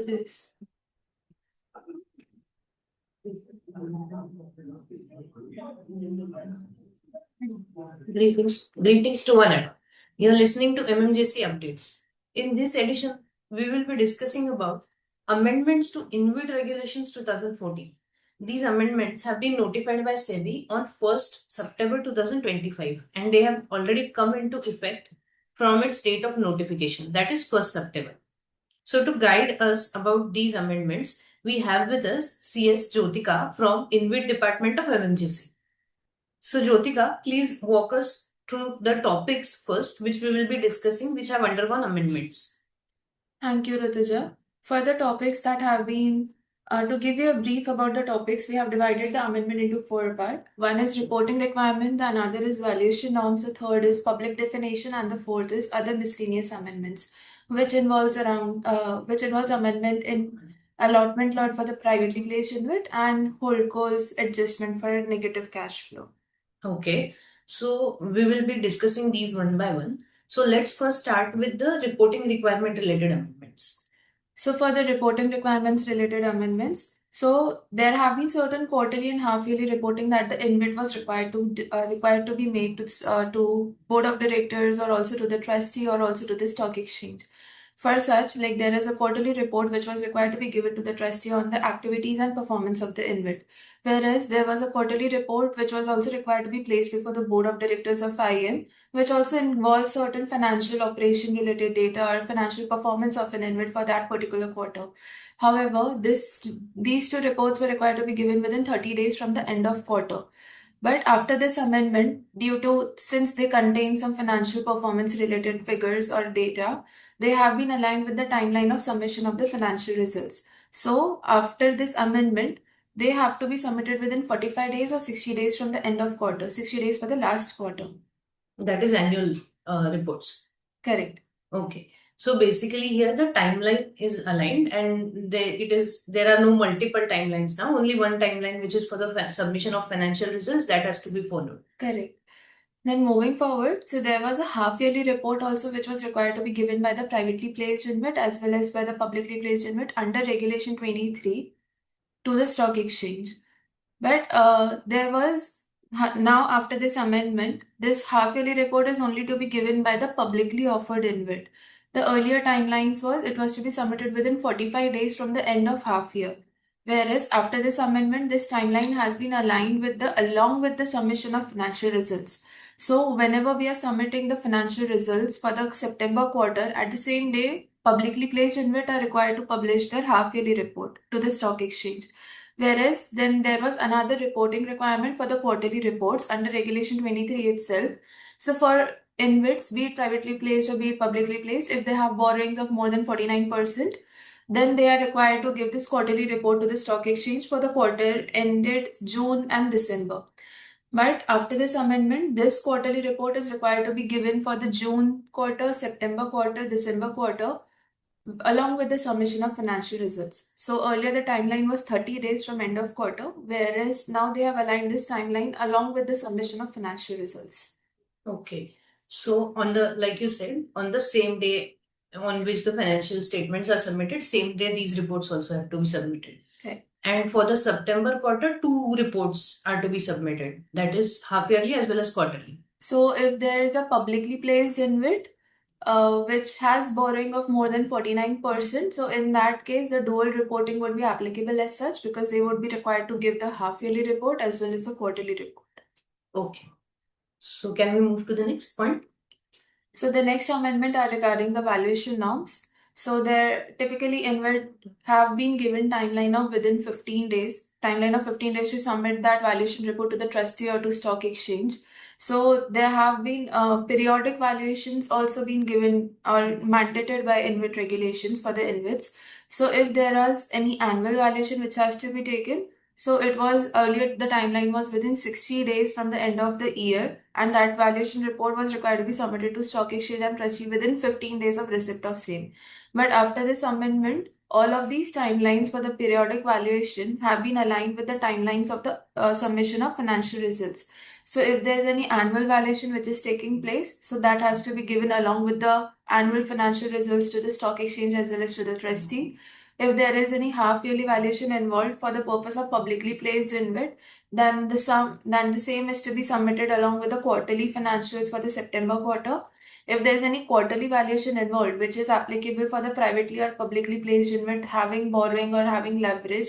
this. Greetings to one and all. You're listening to MMJC Updates. In this edition, we will be discussing about amendments to InvIT Regulations 2014. These amendments have been notified by SEBI on 1st September 2025 and they have already come into effect from its date of notification, that is 1st September. So to guide us about these amendments, we have with us CS Jyotika from InvIT Department of MMJC. So, Jyotika, please walk us through the topics first, which we will be discussing, which have undergone amendments. Thank you, Rutuja. For the topics that have been, to give you a brief about the topics, we have divided the amendment into four parts. One is reporting requirement, the another is valuation norms, the third is public definition, and the fourth is other miscellaneous amendments, which involves amendment in allotment lot for the privately placed unit and holdco's adjustment for negative cash flow. Okay, so we will be discussing these one by one. So let's first start with the reporting requirement related amendments. So for the reporting requirements related amendments, so there have been certain quarterly and half yearly reporting that the InvIT was required to be made to board of directors or also to the trustee or also to the stock exchange. For such, like there is a quarterly report which was required to be given to the trustee on the activities and performance of the InvIT. Whereas there was a quarterly report which was also required to be placed before the board of directors of IM, which also involves certain financial operation related data or financial performance of an InvIT for that particular quarter. However, these two reports were required to be given within 30 days from the end of quarter. But after this amendment, since they contain some financial performance related figures or data, they have been aligned with the timeline of submission of the financial results. So after this amendment, they have to be submitted within 45 days or 60 days from the end of quarter, 60 days for the last quarter. That is annual reports. Correct. Okay. So basically here the timeline is aligned and there are no multiple timelines now, only one timeline which is for the submission of financial results that has to be followed. Correct. Then moving forward, so there was a half-yearly report also which was required to be given by the privately placed InvIT as well as by the publicly placed InvIT under Regulation 23 to the stock exchange. But now after this amendment, this half-yearly report is only to be given by the publicly offered InvIT. The earlier timelines it was to be submitted within 45 days from the end of half year. Whereas after this amendment, this timeline has been aligned along with the submission of financial results. So whenever we are submitting the financial results for the September quarter, at the same day, publicly placed InvIT are required to publish their half-yearly report to the stock exchange. Whereas then there was another reporting requirement for the quarterly reports under Regulation 23 itself. So for InvITs, be it privately placed or be it publicly placed, if they have borrowings of more than 49%, then they are required to give this quarterly report to the stock exchange for the quarter ended June and December. But after this amendment, this quarterly report is required to be given for the June quarter, September quarter, December quarter, along with the submission of financial results. So earlier the timeline was 30 days from end of quarter, whereas now they have aligned this timeline along with the submission of financial results. Okay. So like you said, on the same day on which the financial statements are submitted, same day these reports also have to be submitted. Okay. And for the September quarter, 2 reports are to be submitted. That is half yearly as well as quarterly. So if there is a publicly placed InvIT, which has borrowing of more than 49%. So in that case, the dual reporting would be applicable as such because they would be required to give the half-yearly report as well as the quarterly report. Okay. So can we move to the next point? So the next amendment are regarding the valuation norms. So there typically InvIT have been given timeline of within 15 days, to submit that valuation report to the trustee or to stock exchange. So there have been periodic valuations also been given or mandated by InvIT regulations for the InvITs. So if there is any annual valuation which has to be taken, so it was earlier the timeline was within 60 days from the end of the year, and that valuation report was required to be submitted to stock exchange and trustee within 15 days of receipt of same. But after this amendment, all of these timelines for the periodic valuation have been aligned with the timelines of the submission of financial results. So if there's any annual valuation which is taking place, so that has to be given along with the annual financial results to the stock exchange as well as to the trustee. if there is any half yearly valuation involved for the purpose of publicly placed InvIT, then the same is to be submitted along with the quarterly financials for the September quarter. If there is any quarterly valuation involved, which is applicable for the privately or publicly placed InvIT having borrowing or having leverage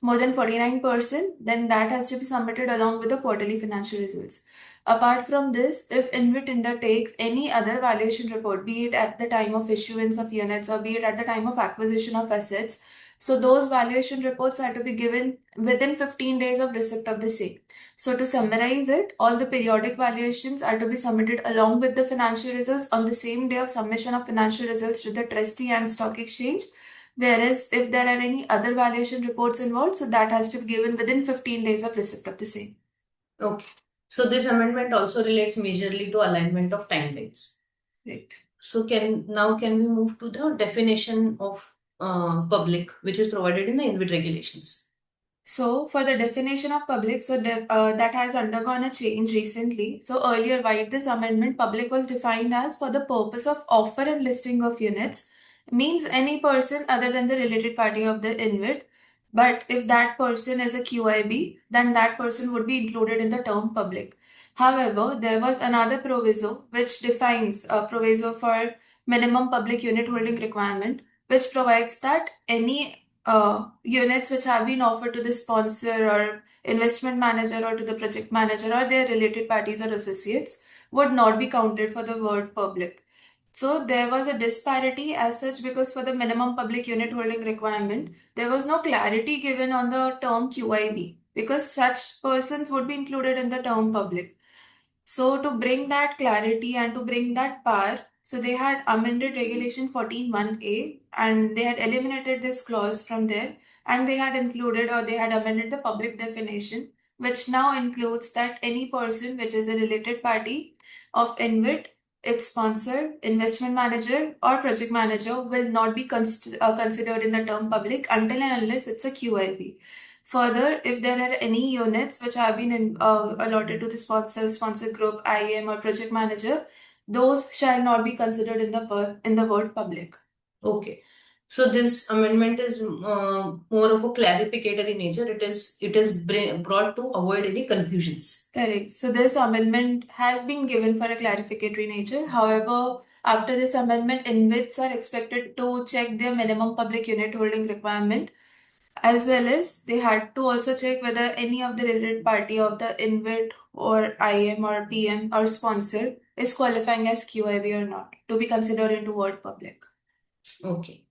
more than 49%, then that has to be submitted along with the quarterly financial results. Apart from this, if InvIT undertakes any other valuation report, be it at the time of issuance of units or be it at the time of acquisition of assets, so those valuation reports are to be given within 15 days of receipt of the same. So to summarize it, all the periodic valuations are to be submitted along with the financial results on the same day of submission of financial results to the trustee and stock exchange. Whereas if there are any other valuation reports involved, so that has to be given within 15 days of receipt of the same. Okay. So this amendment also relates majorly to alignment of timelines. Right. So can we move to the definition of public, which is provided in the InvIT regulations? So for the definition of public, that has undergone a change recently. So earlier, by this amendment, public was defined as for the purpose of offer and listing of units, means any person other than the related party of the InvIT. But if that person is a QIB, then that person would be included in the term public. However, there was another proviso which defines a proviso for minimum public unit holding requirement, which provides that any units which have been offered to the sponsor or investment manager or to the project manager or their related parties or associates would not be counted for the word public. So there was a disparity as such because for the minimum public unit holding requirement, there was no clarity given on the term QIB because such persons would be included in the term public. So to bring that clarity and to bring that power, so they had amended Regulation 14(1)(a) and they had eliminated this clause from there and they had included or they had amended the public definition, which now includes that any person which is a related party of InvIT, its sponsor, investment manager or project manager will not be considered in the term public until and unless it's a QIB. Further, if there are any units which have been allotted to the sponsor group, IM or project manager, those shall not be considered in the word public. Okay. So this amendment is more of a clarificatory nature. It is brought to avoid any confusions. Correct. So this amendment has been given for a clarificatory nature. However, after this amendment, InvITs are expected to check their minimum public unit holding requirement, as well as they had to also check whether any of the related party of the InvIT or IM or PM or sponsor is qualifying as QIB or not to be considered into word public. Okay.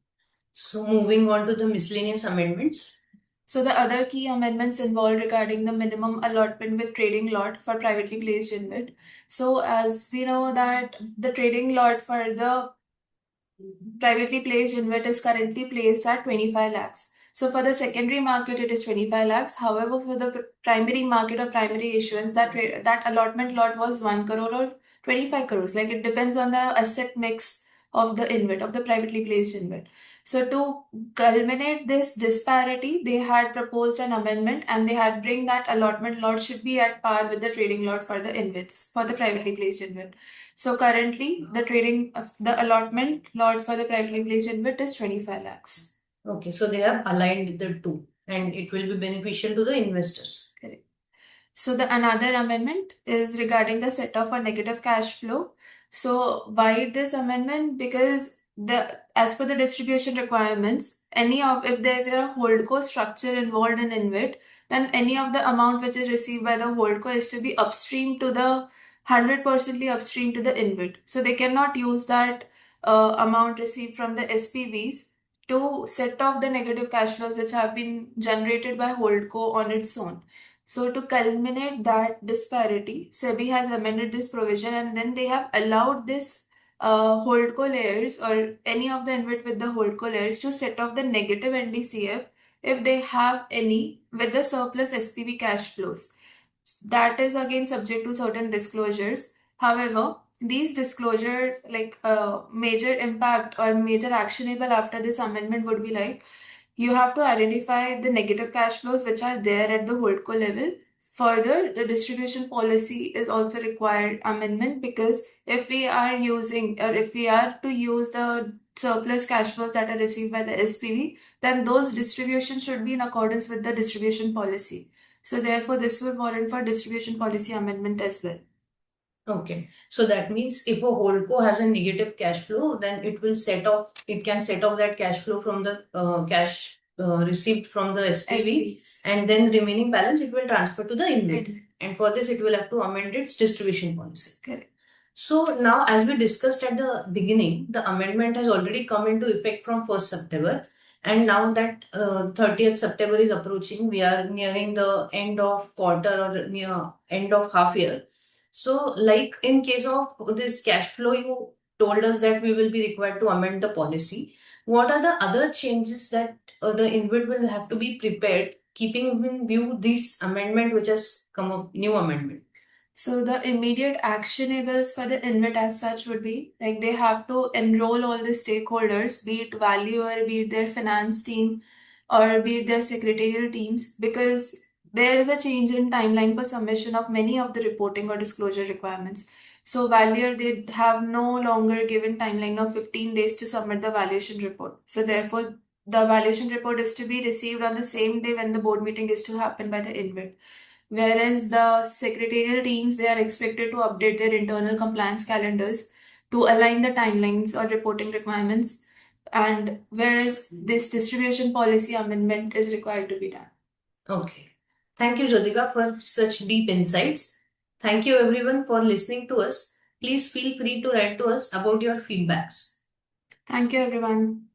So moving on to the miscellaneous amendments. So the other key amendments involved regarding the minimum allotment with trading lot for privately placed InvIT. So as we know that the trading lot for the privately placed InvIT is currently placed at 25 lakhs. So for the secondary market, it is 25 lakhs. However, for the primary market or primary issuance, that allotment lot was 1 crore or 25 crores. Like it depends on the asset mix of the InvIT, of the privately placed InvIT. So to culminate this disparity, they had proposed an amendment and they had bring that allotment lot should be at par with the trading lot for the InvITs, for the privately placed InvIT. So currently, the allotment lot for the privately placed InvIT is 25 lakhs. Okay, so they have aligned the two, and it will be beneficial to the investors. Correct. So the another amendment is regarding the set off for negative cash flow. So why this amendment? Because as per the distribution requirements, if there is a holdco structure involved in InvIT, then any of the amount which is received by the holdco is to be upstream to the 100% upstream to the InvIT. So they cannot use that amount received from the SPVs to set off the negative cash flows which have been generated by holdco on its own. So to culminate that disparity, SEBI has amended this provision and then they have allowed this holdco layers or any of the InvIT with the holdco layers to set off the negative NDCF if they have any with the surplus SPV cash flows. That is again subject to certain disclosures. However, these disclosures, like major impact or major actionable after this amendment would be like you have to identify the negative cash flows which are there at the holdco level. Further, the distribution policy is also required amendment because if we are using or if we are to use the surplus cash flows that are received by the SPV, then those distributions should be in accordance with the distribution policy. So therefore, this will warrant for distribution policy amendment as well. Okay, so that means if a holdco has a negative cash flow, then it can set off that cash flow from the cash received from the SPV, SPVs. and then the remaining balance it will transfer to the InvIT. And for this, it will have to amend its distribution policy. Correct. So now, as we discussed at the beginning, the amendment has already come into effect from 1st September. And now that 30th September is approaching, we are nearing the end of quarter or near end of half year. So, like in case of this cash flow, you told us that we will be required to amend the policy. What are the other changes that the InvIT will have to be prepared, keeping in view this amendment which has come up, new amendment? So the immediate actionables for the InvIT as such would be like they have to enroll all the stakeholders, be it valuer, be it their finance team, or be it their secretarial teams, because there is a change in timeline for submission of many of the reporting or disclosure requirements. So valuer, they have no longer given timeline of 15 days to submit the valuation report. So therefore, the valuation report is to be received on the same day when the board meeting is to happen by the InvIT. Whereas the secretarial teams, they are expected to update their internal compliance calendars to align the timelines or reporting requirements. And whereas this distribution policy amendment is required to be done. Okay. Thank you, Jyotika, for such deep insights. Thank you, everyone, for listening to us. Please feel free to write to us about your feedbacks. Thank you, everyone.